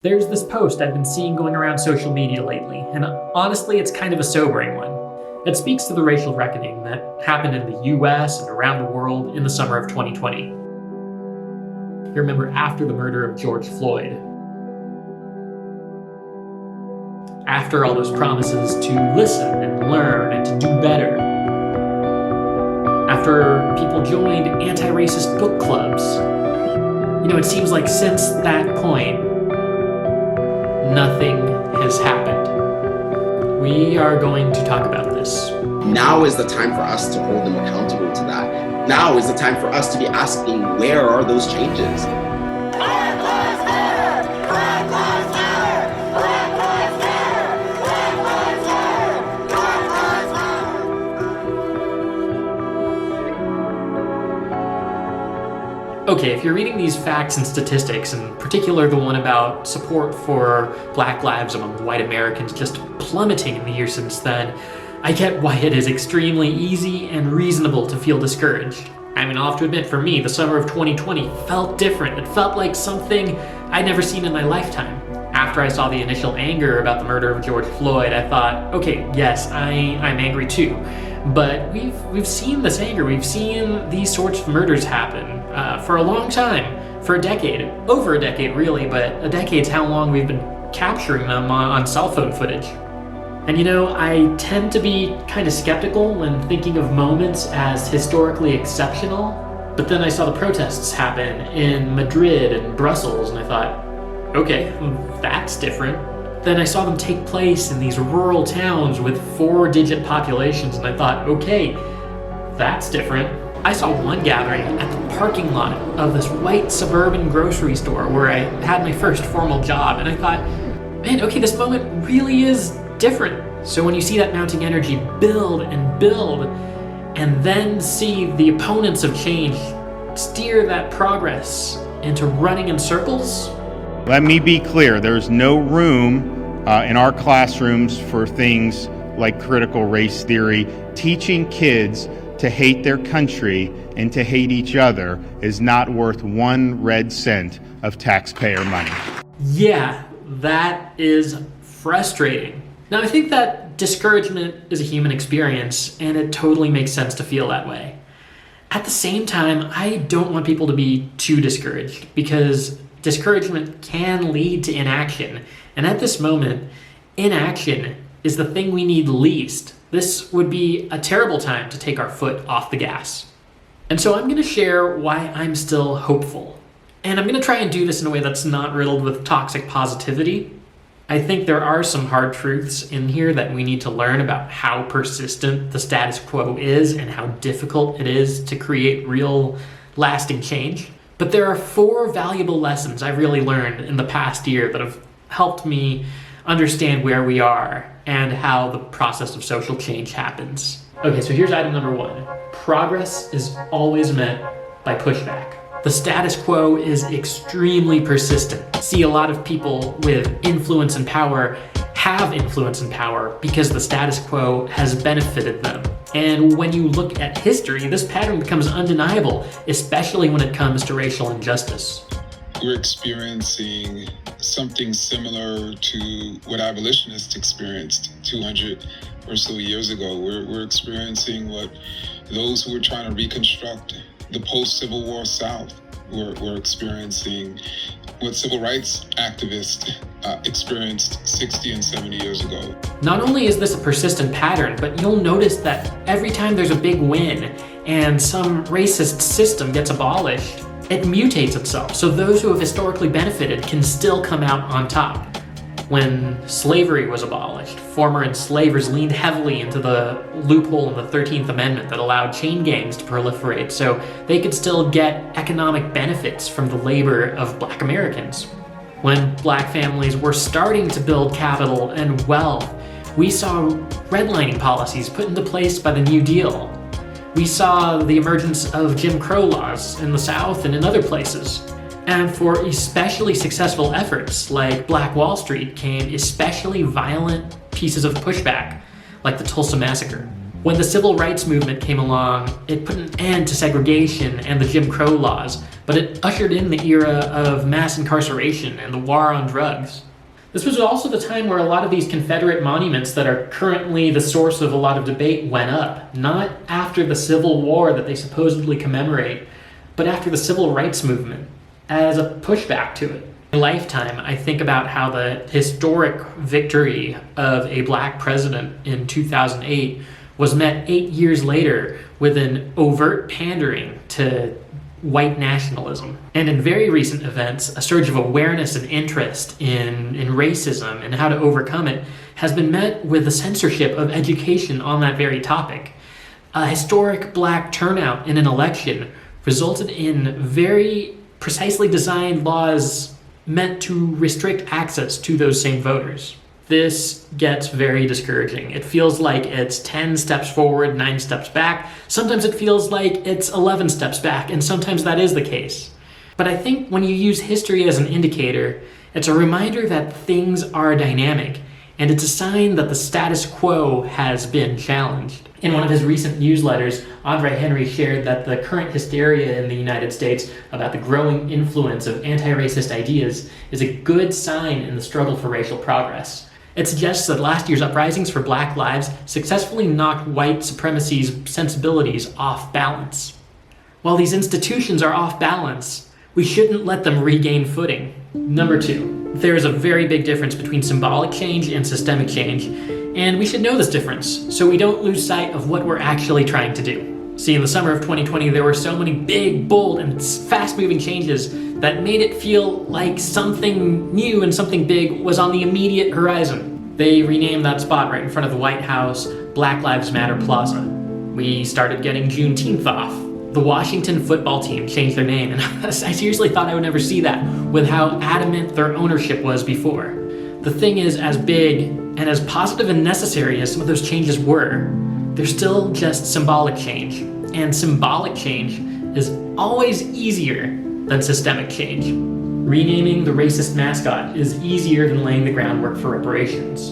There's this post I've been seeing going around social media lately, and honestly, it's kind of a sobering one. It speaks to the racial reckoning that happened in the US and around the world in the summer of 2020. You remember after the murder of George Floyd. After all those promises to listen and learn and to do better. After people joined anti-racist book clubs. It seems like since that point, nothing has happened. We are going to talk about this. Now is the time for us to hold them accountable to that. Now is the time for us to be asking, where are those changes? Black Lives Matter! Black Lives Matter! Black Lives Matter! Black Lives Matter! Black Lives Matter! Okay, if you're reading these facts and statistics, in particular the one about support for Black lives among white Americans just plummeting in the years since then, I get why it is extremely easy and reasonable to feel discouraged. I'll have to admit, for me, the summer of 2020 felt different. It felt like something I'd never seen in my lifetime. After I saw the initial anger about the murder of George Floyd, I thought, okay, yes, I'm angry too. But we've seen this anger, we've seen these sorts of murders happen for a long time, for a decade, over a decade really, but a decade's how long we've been capturing them on cell phone footage. And I tend to be kind of skeptical when thinking of moments as historically exceptional, but then I saw the protests happen in Madrid and Brussels, and I thought, okay, that's different. Then I saw them take place in these rural towns with 4-digit populations, and I thought, okay, that's different. I saw one gathering at the parking lot of this white suburban grocery store where I had my first formal job, and I thought, man, okay, this moment really is different. So when you see that mounting energy build, and then see the opponents of change steer that progress into running in circles. Let me be clear, there's no room in our classrooms for things like critical race theory. Teaching kids to hate their country and to hate each other is not worth 1 red cent of taxpayer money. Yeah, that is frustrating. Now, I think that discouragement is a human experience, and it totally makes sense to feel that way. At the same time, I don't want people to be too discouraged, because discouragement can lead to inaction. And at this moment, inaction is the thing we need least. This would be a terrible time to take our foot off the gas. And so I'm going to share why I'm still hopeful. And I'm going to try and do this in a way that's not riddled with toxic positivity. I think there are some hard truths in here that we need to learn about how persistent the status quo is and how difficult it is to create real lasting change. But there are 4 valuable lessons I've really learned in the past year that have helped me understand where we are and how the process of social change happens. Okay, so here's item number 1. Progress is always met by pushback. The status quo is extremely persistent. See, a lot of people with influence and power have influence and power because the status quo has benefited them. And when you look at history, this pattern becomes undeniable, especially when it comes to racial injustice. We're experiencing something similar to what abolitionists experienced 200 or so years ago. We're experiencing what those who were trying to reconstruct the post-Civil War South were experiencing, what civil rights activists experienced 60 and 70 years ago. Not only is this a persistent pattern, but you'll notice that every time there's a big win and some racist system gets abolished, it mutates itself, so those who have historically benefited can still come out on top. When slavery was abolished, former enslavers leaned heavily into the loophole in the 13th Amendment that allowed chain gangs to proliferate so they could still get economic benefits from the labor of Black Americans. When Black families were starting to build capital and wealth, we saw redlining policies put into place by the New Deal. We saw the emergence of Jim Crow laws in the South and in other places. And for especially successful efforts like Black Wall Street came especially violent pieces of pushback, like the Tulsa Massacre. When the civil rights movement came along, it put an end to segregation and the Jim Crow laws, but it ushered in the era of mass incarceration and the war on drugs. This was also the time where a lot of these Confederate monuments that are currently the source of a lot of debate went up, not after the Civil War that they supposedly commemorate, but after the Civil Rights Movement, as a pushback to it. In my lifetime, I think about how the historic victory of a black president in 2008 was met 8 years later with an overt pandering to white nationalism. And in very recent events, a surge of awareness and interest in racism and how to overcome it has been met with the censorship of education on that very topic. A historic black turnout in an election resulted in very precisely designed laws meant to restrict access to those same voters. This gets very discouraging. It feels like it's 10 steps forward, 9 steps back. Sometimes it feels like it's 11 steps back, and sometimes that is the case. But I think when you use history as an indicator, it's a reminder that things are dynamic, and it's a sign that the status quo has been challenged. In one of his recent newsletters, Andre Henry shared that the current hysteria in the United States about the growing influence of anti-racist ideas is a good sign in the struggle for racial progress. It suggests that last year's uprisings for Black lives successfully knocked white supremacy's sensibilities off balance. While these institutions are off balance, we shouldn't let them regain footing. Number 2, there is a very big difference between symbolic change and systemic change, and we should know this difference so we don't lose sight of what we're actually trying to do. See, in the summer of 2020, there were so many big, bold, and fast-moving changes that made it feel like something new and something big was on the immediate horizon. They renamed that spot right in front of the White House Black Lives Matter Plaza. We started getting Juneteenth off. The Washington football team changed their name, and I seriously thought I would never see that with how adamant their ownership was before. The thing is, as big and as positive and necessary as some of those changes were, they're still just symbolic change. And symbolic change is always easier than systemic change. Renaming the racist mascot is easier than laying the groundwork for reparations.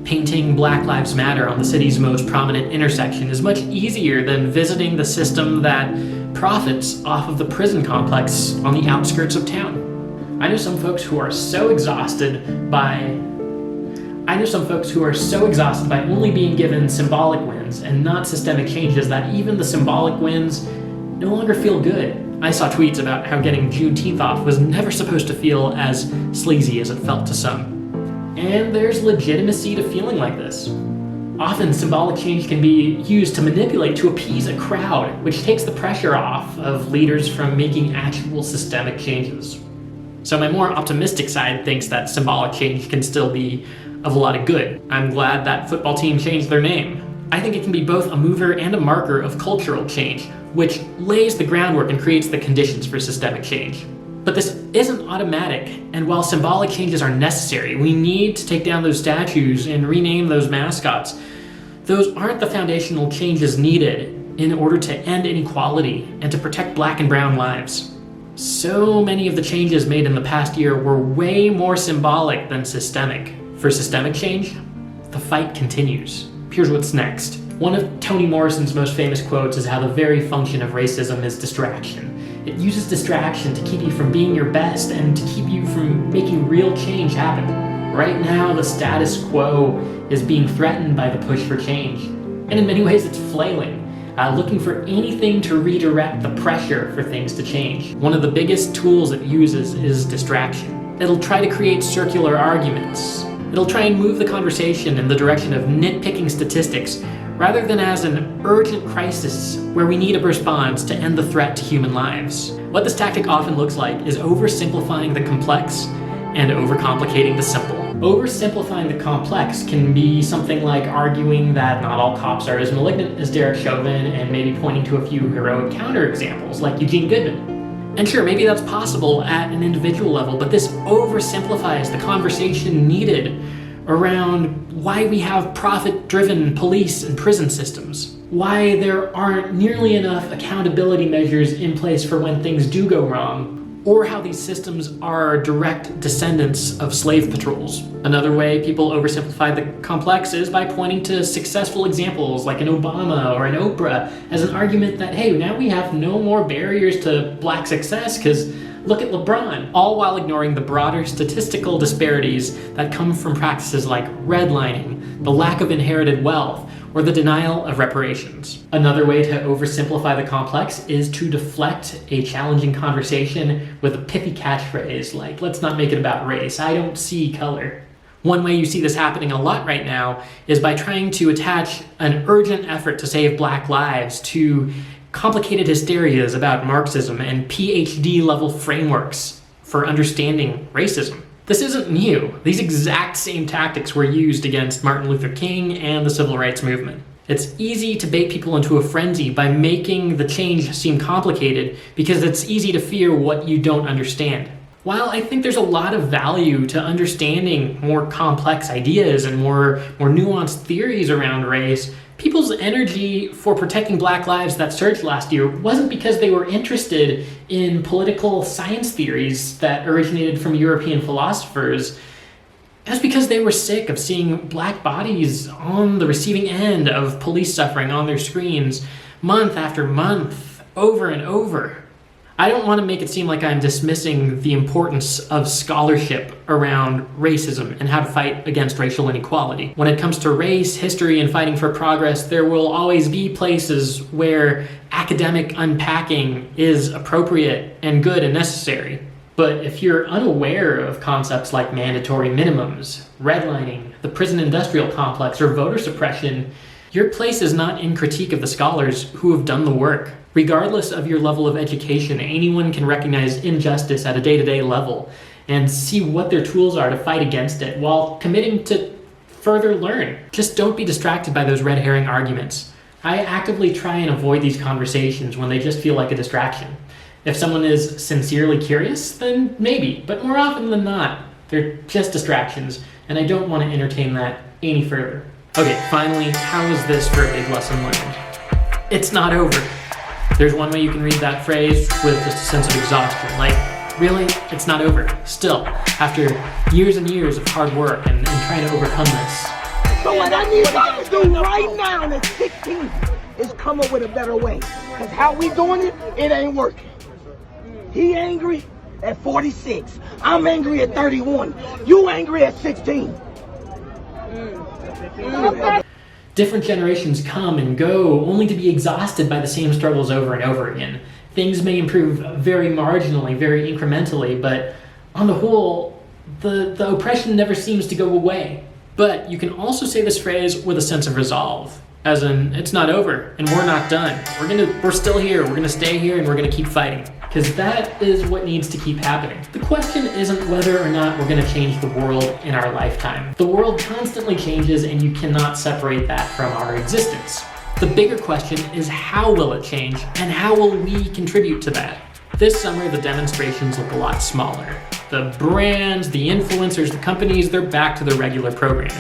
Painting Black Lives Matter on the city's most prominent intersection is much easier than visiting the system that profits off of the prison complex on the outskirts of town. I know some folks who are so exhausted by only being given symbolic wins and not systemic changes that even the symbolic wins no longer feel good. I saw tweets about how getting Juneteenth off was never supposed to feel as sleazy as it felt to some. And there's legitimacy to feeling like this. Often symbolic change can be used to manipulate to appease a crowd, which takes the pressure off of leaders from making actual systemic changes. So my more optimistic side thinks that symbolic change can still be of a lot of good. I'm glad that football team changed their name. I think it can be both a mover and a marker of cultural change, which lays the groundwork and creates the conditions for systemic change. But this isn't automatic, and while symbolic changes are necessary, we need to take down those statues and rename those mascots. Those aren't the foundational changes needed in order to end inequality and to protect Black and brown lives. So many of the changes made in the past year were way more symbolic than systemic. For systemic change, the fight continues. Here's what's next. One of Toni Morrison's most famous quotes is how the very function of racism is distraction. It uses distraction to keep you from being your best and to keep you from making real change happen. Right now, the status quo is being threatened by the push for change. And in many ways, it's flailing, looking for anything to redirect the pressure for things to change. One of the biggest tools it uses is distraction. It'll try to create circular arguments. It'll try and move the conversation in the direction of nitpicking statistics rather than as an urgent crisis where we need a response to end the threat to human lives. What this tactic often looks like is oversimplifying the complex and overcomplicating the simple. Oversimplifying the complex can be something like arguing that not all cops are as malignant as Derek Chauvin and maybe pointing to a few heroic counterexamples like Eugene Goodman. And sure, maybe that's possible at an individual level, but this oversimplifies the conversation needed around why we have profit-driven police and prison systems, why there aren't nearly enough accountability measures in place for when things do go wrong, or how these systems are direct descendants of slave patrols. Another way people oversimplify the complex is by pointing to successful examples like an Obama or an Oprah as an argument that, hey, now we have no more barriers to black success because look at LeBron, all while ignoring the broader statistical disparities that come from practices like redlining, the lack of inherited wealth, or the denial of reparations. Another way to oversimplify the complex is to deflect a challenging conversation with a pithy catchphrase like, let's not make it about race, I don't see color. One way you see this happening a lot right now is by trying to attach an urgent effort to save black lives to complicated hysterias about Marxism and PhD level frameworks for understanding racism. This isn't new. These exact same tactics were used against Martin Luther King and the Civil Rights Movement. It's easy to bait people into a frenzy by making the change seem complicated because it's easy to fear what you don't understand. While I think there's a lot of value to understanding more complex ideas and more nuanced theories around race, people's energy for protecting black lives that surged last year wasn't because they were interested in political science theories that originated from European philosophers. It was because they were sick of seeing black bodies on the receiving end of police suffering on their screens month after month, over and over. I don't want to make it seem like I'm dismissing the importance of scholarship around racism and how to fight against racial inequality. When it comes to race, history, and fighting for progress, there will always be places where academic unpacking is appropriate and good and necessary. But if you're unaware of concepts like mandatory minimums, redlining, the prison industrial complex, or voter suppression, your place is not in critique of the scholars who have done the work. Regardless of your level of education, anyone can recognize injustice at a day-to-day level and see what their tools are to fight against it while committing to further learn. Just don't be distracted by those red herring arguments. I actively try and avoid these conversations when they just feel like a distraction. If someone is sincerely curious, then maybe, but more often than not, they're just distractions, and I don't want to entertain that any further. Okay, finally, how is this for a big lesson learned? It's not over. There's one way you can read that phrase with just a sense of exhaustion. Like, really? It's not over. Still, after years and years of hard work and trying to overcome this. So what I need y'all to do right now in the 16th is come up with a better way. Because how we doing it, it ain't working. He angry at 46. I'm angry at 31. You angry at 16. Different generations come and go only to be exhausted by the same struggles over and over again. Things may improve very marginally, very incrementally, but on the whole, the oppression never seems to go away. But you can also say this phrase with a sense of resolve, as in, it's not over, and we're not done. We're still here, we're gonna stay here, and we're gonna keep fighting. Because that is what needs to keep happening. The question isn't whether or not we're gonna change the world in our lifetime. The world constantly changes, and you cannot separate that from our existence. The bigger question is how will it change, and how will we contribute to that? This summer, the demonstrations look a lot smaller. The brands, the influencers, the companies, they're back to their regular programming.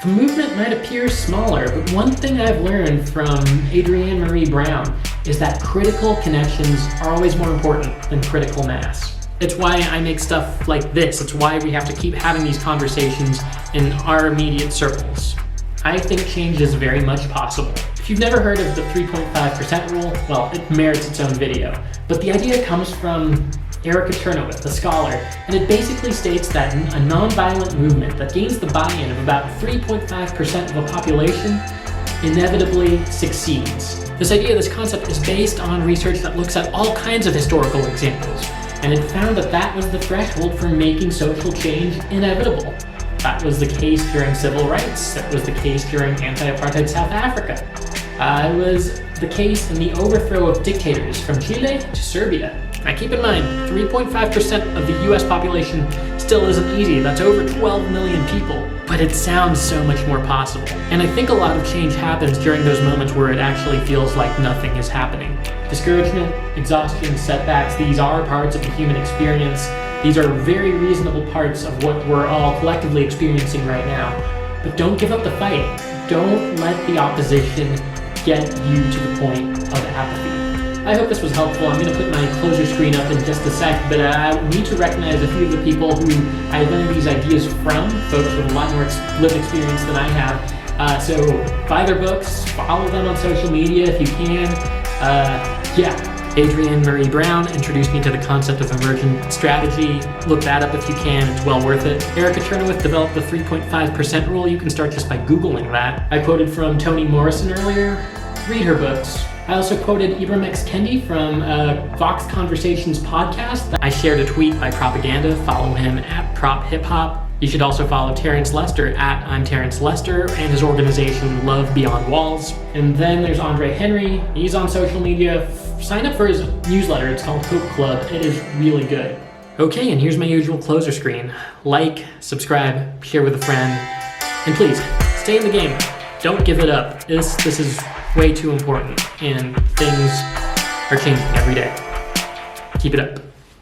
The movement might appear smaller, but one thing I've learned from Adrienne Marie Brown is that critical connections are always more important than critical mass. It's why I make stuff like this. It's why we have to keep having these conversations in our immediate circles. I think change is very much possible. If you've never heard of the 3.5% rule, well, it merits its own video. But the idea comes from Erica Chernoweth, a scholar, and it basically states that a nonviolent movement that gains the buy-in of about 3.5% of a population inevitably succeeds. This idea, this concept, is based on research that looks at all kinds of historical examples, and it found that that was the threshold for making social change inevitable. That was the case during civil rights. That was the case during anti-apartheid South Africa. It was the case in the overthrow of dictators from Chile to Serbia. Now keep in mind, 3.5% of the US population still isn't easy. That's over 12 million people. But it sounds so much more possible. And I think a lot of change happens during those moments where it actually feels like nothing is happening. Discouragement, exhaustion, setbacks, these are parts of the human experience. These are very reasonable parts of what we're all collectively experiencing right now. But don't give up the fight. Don't let the opposition get you to the point of apathy. I hope this was helpful. I'm going to put my closure screen up in just a sec, but I need to recognize a few of the people who I learned these ideas from, folks with a lot more lived experience than I have. So buy their books, follow them on social media if you can. Adrienne Marie Brown introduced me to the concept of emergent strategy. Look that up if you can, it's well worth it. Erica Chernoweth developed the 3.5% rule. You can start just by Googling that. I quoted from Toni Morrison earlier. Read her books. I also quoted Ibram X. Kendi from Vox Conversations podcast. I shared a tweet by Propaganda. Follow him at Prop Hip Hop. You should also follow Terrence Lester at I'm Terrence Lester and his organization Love Beyond Walls. And then there's Andre Henry. He's on social media. Sign up for his newsletter. It's called Hope Club. It is really good. Okay, and here's my usual closer screen. Like, subscribe, share with a friend, and please, stay in the game. Don't give it up. This is way too important, and things are changing every day. Keep it up.